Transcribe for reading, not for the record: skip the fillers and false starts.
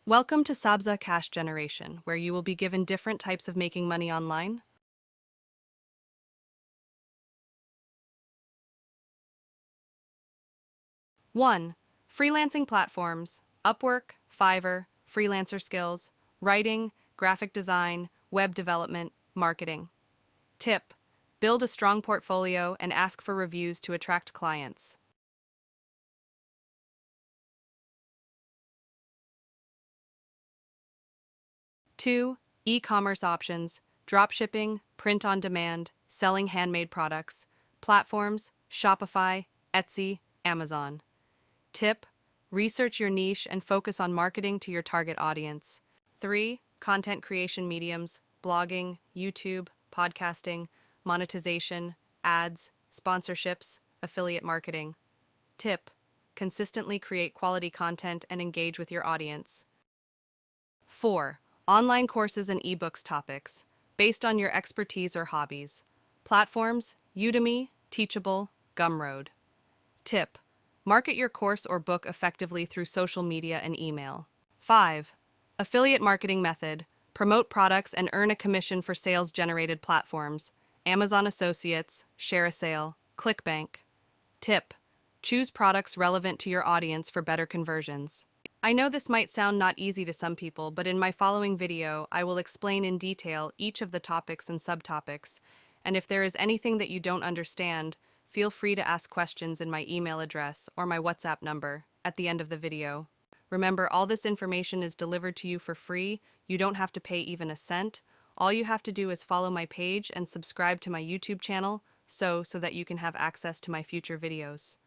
Welcome to Sabza Cash Generation, where you will be given different types of making money online. One, freelancing platforms, Upwork, Fiverr, freelancer skills, writing, graphic design, web development, marketing. Tip, build a strong portfolio and ask for reviews to attract clients. 2, e-commerce options, dropshipping, print on demand, selling handmade products, platforms, Shopify, Etsy, Amazon. Tip, research your niche and focus on marketing to your target audience. 3, content creation mediums, blogging, YouTube, podcasting, monetization, ads, sponsorships, affiliate marketing. Tip, consistently create quality content and engage with your audience. 4, online courses and ebooks topics, based on your expertise or hobbies. Platforms, Udemy, Teachable, Gumroad. Tip, market your course or book effectively through social media and email. 5, affiliate marketing method, promote products and earn a commission for sales-generated platforms, Amazon Associates, ShareASale, ClickBank. Tip, choose products relevant to your audience for better conversions. I know this might sound not easy to some people, but in my following video, I will explain in detail each of the topics and subtopics, and if there is anything that you don't understand, feel free to ask questions in my email address or my WhatsApp number at the end of the video. Remember, all this information is delivered to you for free. You don't have to pay even a cent. All you have to do is follow my page and subscribe to my YouTube channel so that you can have access to my future videos.